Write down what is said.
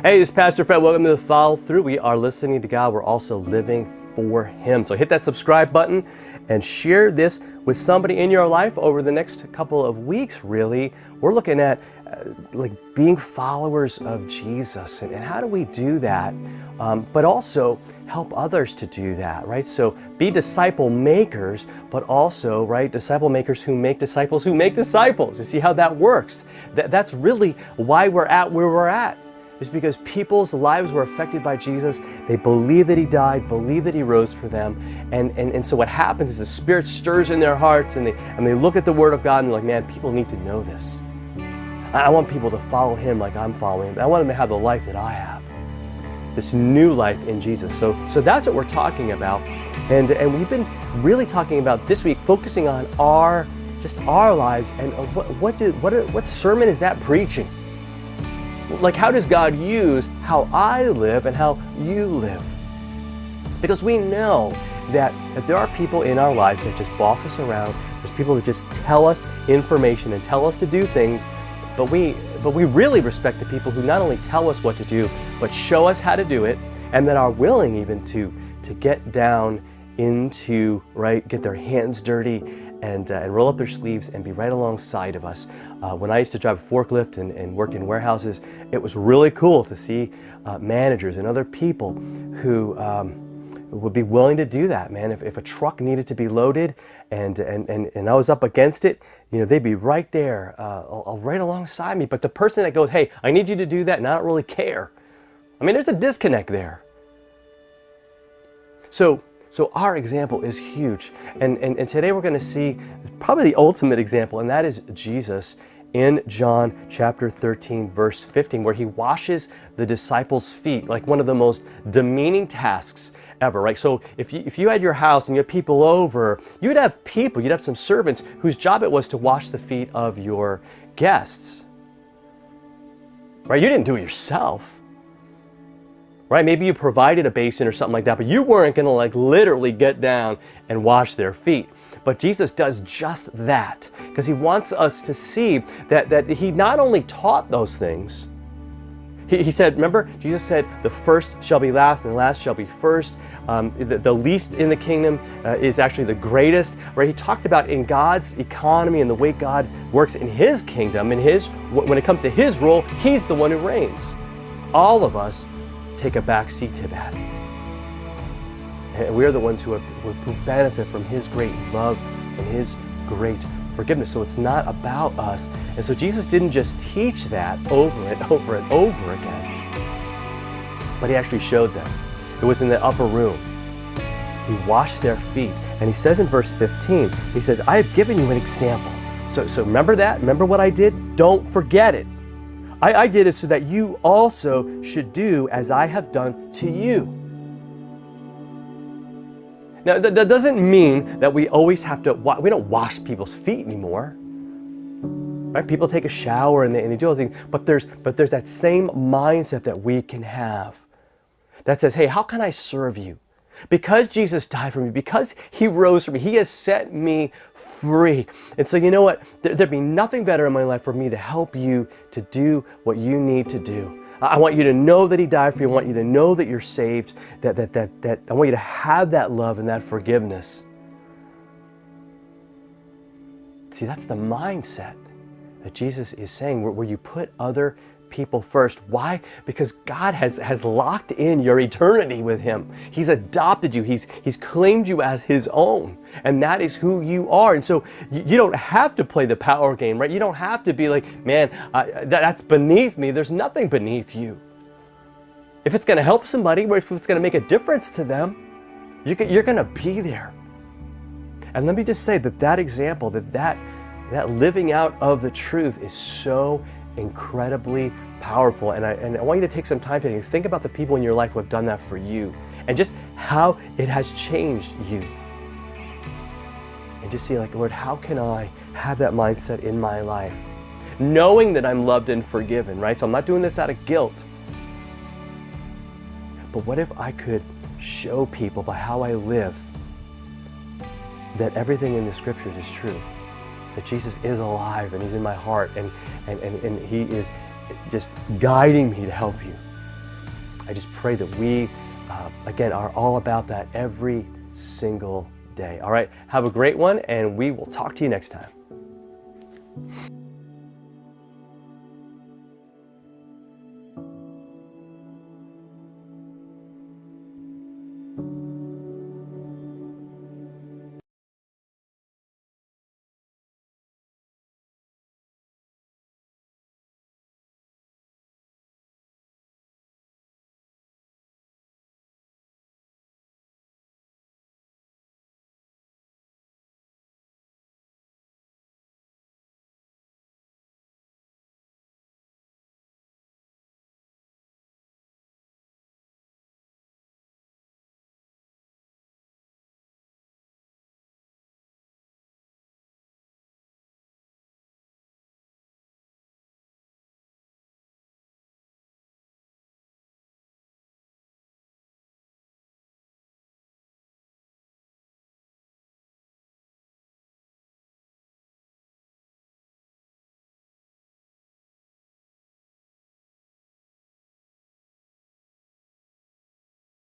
Hey, this is Pastor Fred. Welcome to the Follow Through. We are listening to God. We're also living for Him. So hit that subscribe button and share this with somebody in your life over the next couple of weeks, really. We're looking at being followers of Jesus and how do we do that, but also help others to do that, right? So be disciple makers, but also, right, disciple makers who make disciples who make disciples. You see how that works? That's really why we're at where we're at. Is because people's lives were affected by Jesus. They believe that He died, believe that He rose for them. And so what happens is the Spirit stirs in their hearts and they look at the Word of God and they're like, man, people need to know this. I want people to follow Him like I'm following Him. I want them to have the life that I have. This new life in Jesus. So that's what we're talking about. And we've been really talking about this week, focusing on our lives and what sermon is that preaching? Like, how does God use how I live and how you live? Because we know that there are people in our lives that just boss us around. There's people that just tell us information and tell us to do things, but we really respect the people who not only tell us what to do, but show us how to do it, and that are willing even to get down into, right, get their hands dirty and roll up their sleeves and be right alongside of us. When I used to drive a forklift and work in warehouses, it was really cool to see managers and other people who would be willing to do that, man. If a truck needed to be loaded and I was up against it, you know, they'd be right there, right alongside me. But the person that goes, hey, I need you to do that, and I don't really care. I mean, there's a disconnect there. So our example is huge. And today we're going to see probably the ultimate example, and that is Jesus in John chapter 13, verse 15, where He washes the disciples' feet, like one of the most demeaning tasks ever, right? So if you had your house and you had people over, you'd have some servants whose job it was to wash the feet of your guests, right? You didn't do it yourself. Right? Maybe you provided a basin or something like that, but you weren't going to like literally get down and wash their feet. But Jesus does just that because He wants us to see that He not only taught those things. He said, remember, Jesus said, the first shall be last and the last shall be first. The least in the kingdom is actually the greatest. Right? He talked about in God's economy and the way God works in His kingdom, when it comes to His role, He's the one who reigns. All of us take a back seat to that. And we're the ones who benefit from His great love and His great forgiveness. So it's not about us. And so Jesus didn't just teach that over and over and over again, but He actually showed them. It was in the upper room. He washed their feet. And He says in verse 15, He says, I have given you an example. So remember that? Remember what I did? Don't forget it. I did it so that you also should do as I have done to you. Now, that doesn't mean that we always have to, we don't wash people's feet anymore. Right? People take a shower and they do all things, but there's that same mindset that we can have that says, hey, how can I serve you? Because Jesus died for me, because He rose for me, He has set me free. And so you know what? There'd be nothing better in my life for me to help you to do what you need to do. I want you to know that He died for you. I want you to know that you're saved, that I want you to have that love and that forgiveness. See, that's the mindset that Jesus is saying, where you put other people first. Why? Because God has locked in your eternity with Him. He's adopted you. He's claimed you as His own. And that is who you are. And so you don't have to play the power game, right? You don't have to be like, man, that's beneath me. There's nothing beneath you. If it's going to help somebody, or if it's going to make a difference to them, you're going to be there. And let me just say that example, that living out of the truth is so incredibly powerful. And I want you to take some time today and think about the people in your life who have done that for you and just how it has changed you. And just see, like, Lord, how can I have that mindset in my life? Knowing that I'm loved and forgiven, right? So I'm not doing this out of guilt. But what if I could show people by how I live that everything in the Scriptures is true? That Jesus is alive and He's in my heart and He is just guiding me to help you. I just pray that we, again, are all about that every single day. All right, have a great one, and we will talk to you next time.